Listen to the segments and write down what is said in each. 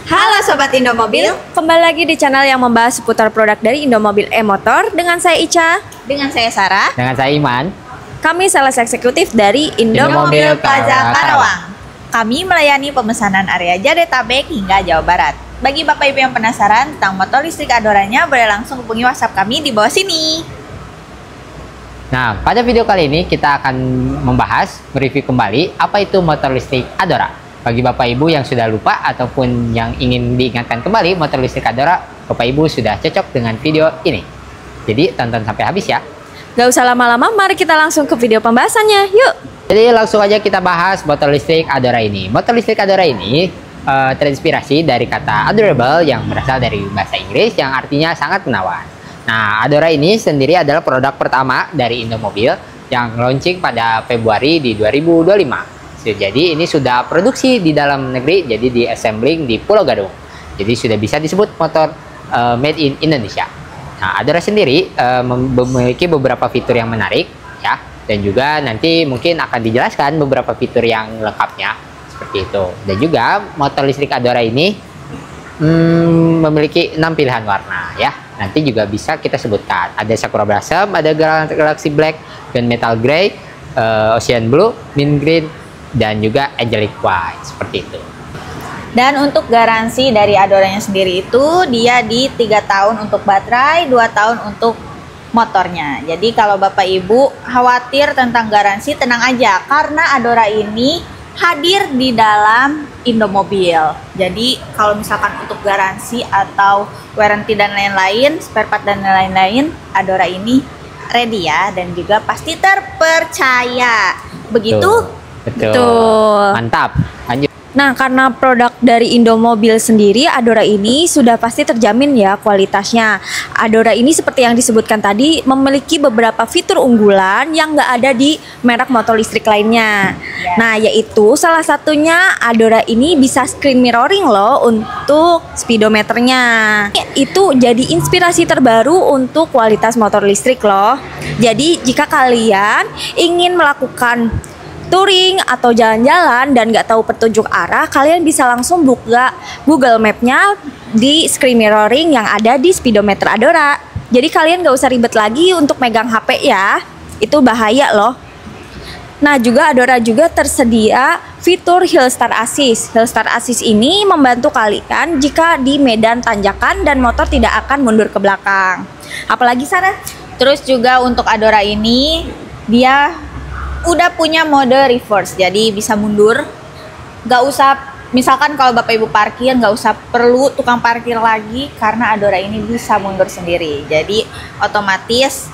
Halo Sobat Indomobil, Kembali lagi di channel yang membahas seputar produk dari Indomobil e-motor. Dengan saya Ica. dengan saya Sarah. Dengan saya Iman. Kami sales eksekutif dari Indomobil Indomobil Plaza Karawang. Karawang. Kami melayani pemesanan area Jabodetabek hingga Jawa Barat. Bagi Bapak Ibu yang penasaran tentang motor listrik Adoranya, boleh langsung hubungi WhatsApp kami di bawah sini. Nah, pada video kali ini kita akan membahas, mereview kembali apa itu motor listrik Adora. Bagi Bapak Ibu yang sudah lupa ataupun yang ingin diingatkan kembali motor listrik Adora, Bapak Ibu sudah cocok dengan video ini. Jadi tonton sampai habis ya. Gak usah lama-lama, mari kita langsung ke video pembahasannya. Yuk! Jadi langsung aja kita bahas motor listrik Adora ini. Motor listrik Adora ini terinspirasi dari kata adorable yang berasal dari bahasa Inggris yang artinya sangat menawan. Nah, Adora ini sendiri adalah produk pertama dari Indomobil yang launching pada Februari di 2025. Jadi ini sudah produksi di dalam negeri, jadi di assembling di Pulau Gadung. Jadi sudah bisa disebut motor made in Indonesia. Nah, Adora sendiri memiliki beberapa fitur yang menarik ya, dan juga nanti mungkin akan dijelaskan beberapa fitur yang lengkapnya seperti itu. Dan juga motor listrik Adora ini memiliki 6 pilihan warna ya. Nanti juga bisa kita sebutkan. Ada Sakura Blossom, ada Galaxy Black, Gunmetal Grey, Ocean Blue, Mint Green, dan juga Angelic White seperti itu. Dan untuk garansi dari Adoranya sendiri itu dia di 3 tahun untuk baterai, 2 tahun untuk motornya. Jadi kalau Bapak Ibu khawatir tentang garansi, tenang aja karena Adora ini hadir di dalam Indomobil. Jadi kalau misalkan untuk garansi atau warranty dan lain-lain, spare part dan lain-lain, Adora ini ready ya, dan juga pasti terpercaya. Begitu? Betul. Mantap. Lanjut. Nah, karena produk dari Indomobil sendiri, Adora ini sudah pasti terjamin ya kualitasnya. Adora ini seperti yang disebutkan tadi, memiliki beberapa fitur unggulan yang nggak ada di merek motor listrik lainnya. Nah, yaitu salah satunya Adora ini bisa screen mirroring loh untuk speedometernya. Itu jadi inspirasi terbaru untuk kualitas motor listrik loh. Jadi, jika kalian ingin melakukan touring atau jalan-jalan dan nggak tahu petunjuk arah, kalian bisa langsung buka Google Map-nya di screen mirroring yang ada di speedometer Adora. Jadi kalian nggak usah ribet lagi untuk megang HP ya, itu bahaya loh. Nah, juga Adora juga tersedia fitur Hill Start Assist. Hill Start Assist ini membantu kalian jika di medan tanjakan dan motor tidak akan mundur ke belakang. Apalagi Sarah? Terus juga untuk Adora ini dia udah punya mode reverse, jadi bisa mundur. Gak usah, misalkan kalau Bapak Ibu parkir, gak usah perlu tukang parkir lagi karena Adora ini bisa mundur sendiri. Jadi otomatis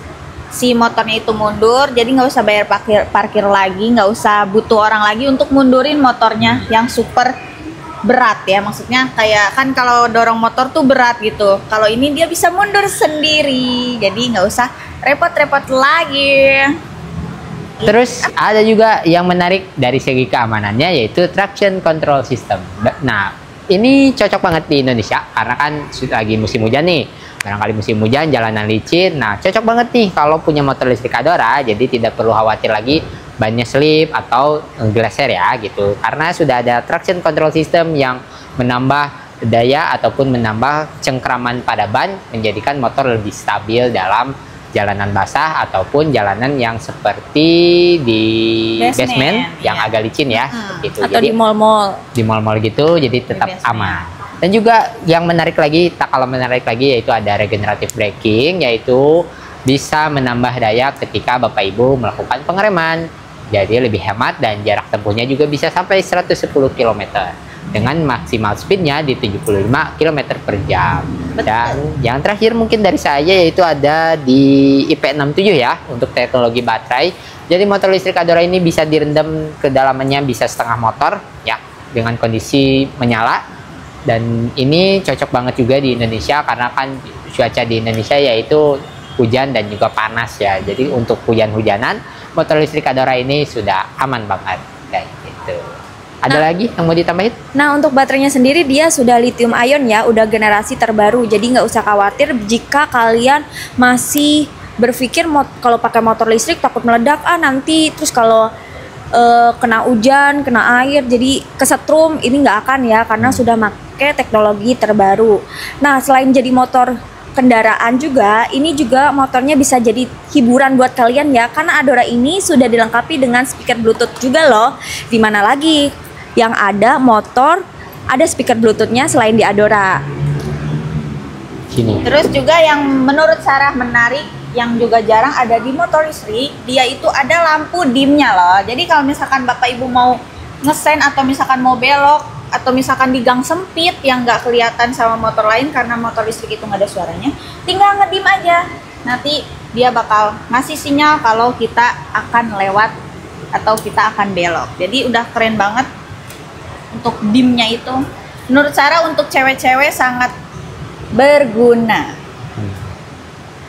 si motornya itu mundur, jadi gak usah bayar parkir lagi, gak usah butuh orang lagi untuk mundurin motornya yang super berat ya. Maksudnya kayak kan kalau dorong motor tuh berat gitu, kalau ini dia bisa mundur sendiri, jadi gak usah repot-repot lagi. Terus ada juga yang menarik dari segi keamanannya, yaitu traction control system. Nah, ini cocok banget di Indonesia karena kan lagi musim hujan nih. Barangkali musim hujan, jalanan licin. Nah, cocok banget nih kalau punya motor listrik Adora, jadi tidak perlu khawatir lagi bannya slip atau geleser ya gitu. Karena sudah ada traction control system yang menambah daya ataupun menambah cengkraman pada ban, menjadikan motor lebih stabil dalam jalanan basah ataupun jalanan yang seperti di basement yang agak licin ya, gitu. Atau jadi, di mall-mall. Di mall-mall gitu, jadi tetap aman. Dan juga yang menarik lagi, tak kalah menarik lagi, yaitu ada regenerative braking, yaitu bisa menambah daya ketika Bapak Ibu melakukan pengereman. Jadi lebih hemat dan jarak tempuhnya juga bisa sampai 110 km. Dengan maksimal speednya di 75 km per jam. Dan yang terakhir mungkin dari saya yaitu ada di IP67 ya, untuk teknologi baterai. Jadi motor listrik Adora ini bisa direndam, kedalamannya bisa setengah motor ya, dengan kondisi menyala. Dan ini cocok banget juga di Indonesia karena kan cuaca di Indonesia yaitu hujan dan juga panas ya. Jadi untuk hujan-hujanan motor listrik Adora ini sudah aman banget kayak gitu. Ada lagi yang mau ditambahin? Nah, untuk baterainya sendiri dia sudah lithium ion ya, udah generasi terbaru. Jadi nggak usah khawatir jika kalian masih berpikir kalau pakai motor listrik takut meledak nanti. Terus kalau kena hujan, kena air, jadi kesetrum, ini nggak akan ya, karena sudah pakai teknologi terbaru. Nah, selain jadi motor kendaraan juga, ini juga motornya bisa jadi hiburan buat kalian ya, karena Adora ini sudah dilengkapi dengan speaker Bluetooth juga loh. Dimana lagi yang ada motor ada speaker Bluetoothnya selain di Adora. Sini. Terus juga yang menurut Sarah menarik, yang juga jarang ada di motor listrik, dia itu ada lampu dimnya loh. Jadi kalau misalkan Bapak Ibu mau ngesen atau misalkan mau belok atau misalkan di gang sempit yang nggak kelihatan sama motor lain karena motor listrik itu nggak ada suaranya, tinggal ngedim aja. Nanti dia bakal ngasih sinyal kalau kita akan lewat atau kita akan belok. Jadi udah keren banget untuk dimnya itu. Menurut Sarah untuk cewek-cewek sangat berguna.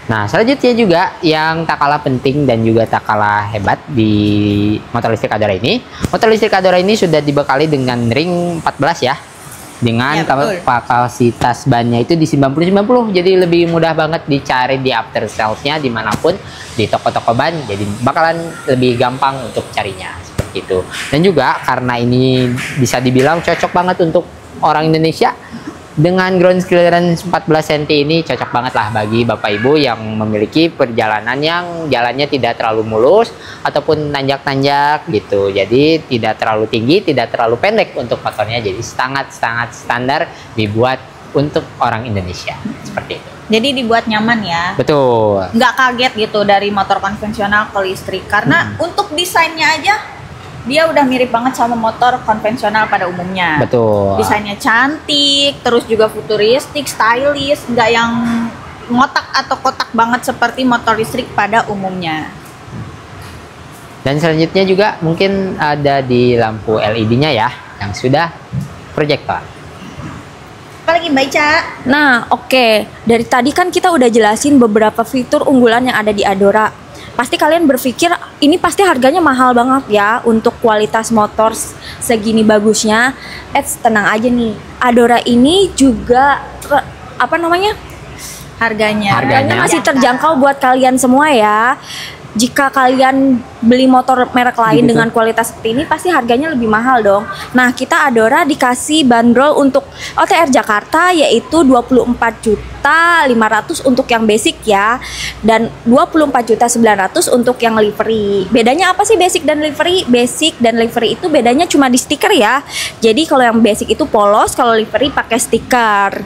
Nah, selanjutnya juga yang tak kalah penting dan juga tak kalah hebat di motor listrik Adora ini. Motor listrik Adora ini sudah dibekali dengan ring 14 ya. Dengan Ya, betul. kapasitas bannya itu di 90-90. Jadi lebih mudah banget dicari di after sales-nya dimanapun, di toko-toko ban. Jadi bakalan lebih gampang untuk carinya. Seperti itu. Dan juga karena ini bisa dibilang cocok banget untuk orang Indonesia. Dengan ground clearance 14 cm ini cocok banget lah bagi Bapak Ibu yang memiliki perjalanan yang jalannya tidak terlalu mulus ataupun nanjak-nanjak gitu. Jadi tidak terlalu tinggi, tidak terlalu pendek untuk motornya. Jadi sangat-sangat standar dibuat untuk orang Indonesia. Seperti itu. Jadi dibuat nyaman ya. Betul. Nggak kaget gitu dari motor konvensional ke listrik. Karena untuk desainnya aja dia udah mirip banget sama motor konvensional pada umumnya. Betul. Desainnya cantik, terus juga futuristik, stylish, nggak yang ngotak atau kotak banget seperti motor listrik pada umumnya. Dan selanjutnya juga mungkin ada di lampu LED-nya ya, yang sudah proyektor. Apalagi Mbak Ica? Nah, oke. Dari tadi kan kita udah jelasin beberapa fitur unggulan yang ada di Adora. Pasti kalian berpikir ini pasti harganya mahal banget ya untuk kualitas motor segini bagusnya. Tenang aja nih. Adora ini juga Harganya masih terjangkau buat kalian semua ya. Jika kalian beli motor merek lain dengan kualitas seperti ini, pasti harganya lebih mahal dong. Nah, kita Adora dikasih bandrol untuk OTR Jakarta yaitu 24.500.000 untuk yang basic ya, dan 24.900.000 untuk yang livery. Bedanya apa sih basic dan livery? Basic dan livery itu bedanya cuma di stiker ya. Jadi kalau yang basic itu polos, kalau livery pakai stiker.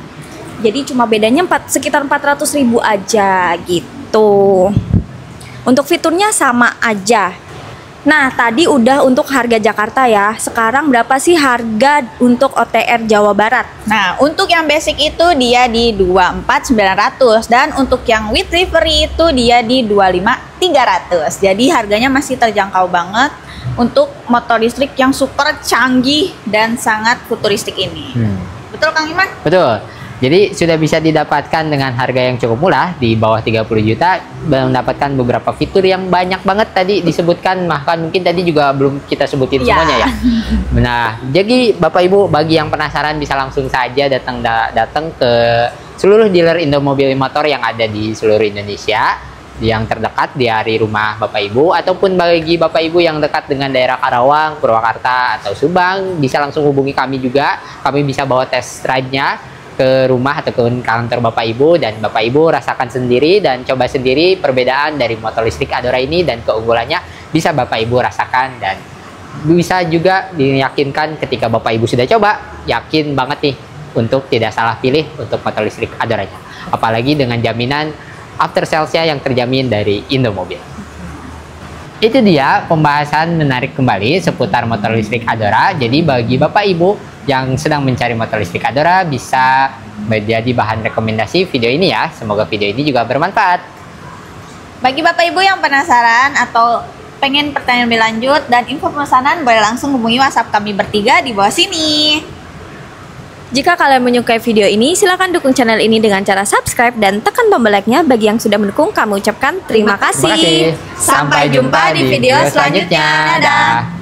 Jadi cuma bedanya sekitar 400.000 aja gitu. Untuk fiturnya sama aja. Nah, tadi udah untuk harga Jakarta ya. Sekarang berapa sih harga untuk OTR Jawa Barat? Nah, untuk yang basic itu dia di 24.900 dan untuk yang with livery itu dia di 25.300. Jadi harganya masih terjangkau banget untuk motor listrik yang super canggih dan sangat futuristik ini. Betul Kang Iman? Betul. Jadi sudah bisa didapatkan dengan harga yang cukup murah di bawah 30 juta, mendapatkan beberapa fitur yang banyak banget tadi disebutkan, bahkan mungkin tadi juga belum kita sebutin semuanya ya. Nah, jadi Bapak Ibu bagi yang penasaran bisa langsung saja datang ke seluruh dealer Indomobil Motor yang ada di seluruh Indonesia yang terdekat di hari rumah Bapak Ibu, ataupun bagi Bapak Ibu yang dekat dengan daerah Karawang, Purwakarta atau Subang bisa langsung hubungi kami juga. Kami bisa bawa test ride-nya ke rumah atau ke kantor Bapak Ibu, dan Bapak Ibu rasakan sendiri dan coba sendiri perbedaan dari motor listrik Adora ini, dan keunggulannya bisa Bapak Ibu rasakan, dan bisa juga diyakinkan ketika Bapak Ibu sudah coba, yakin banget nih untuk tidak salah pilih untuk motor listrik Adoranya, apalagi dengan jaminan after sales-nya yang terjamin dari Indomobil. Itu dia pembahasan menarik kembali seputar motor listrik Adora. Jadi bagi Bapak Ibu yang sedang mencari motor listrik Adora bisa menjadi bahan rekomendasi video ini ya. Semoga video ini juga bermanfaat. Bagi Bapak Ibu yang penasaran atau pengen pertanyaan lebih lanjut dan info pemesanan, boleh langsung hubungi WhatsApp kami bertiga di bawah sini. Jika kalian menyukai video ini, silakan dukung channel ini dengan cara subscribe dan tekan tombol like-nya. Bagi yang sudah mendukung, kami ucapkan terima kasih. Sampai jumpa di video selanjutnya. Dadah.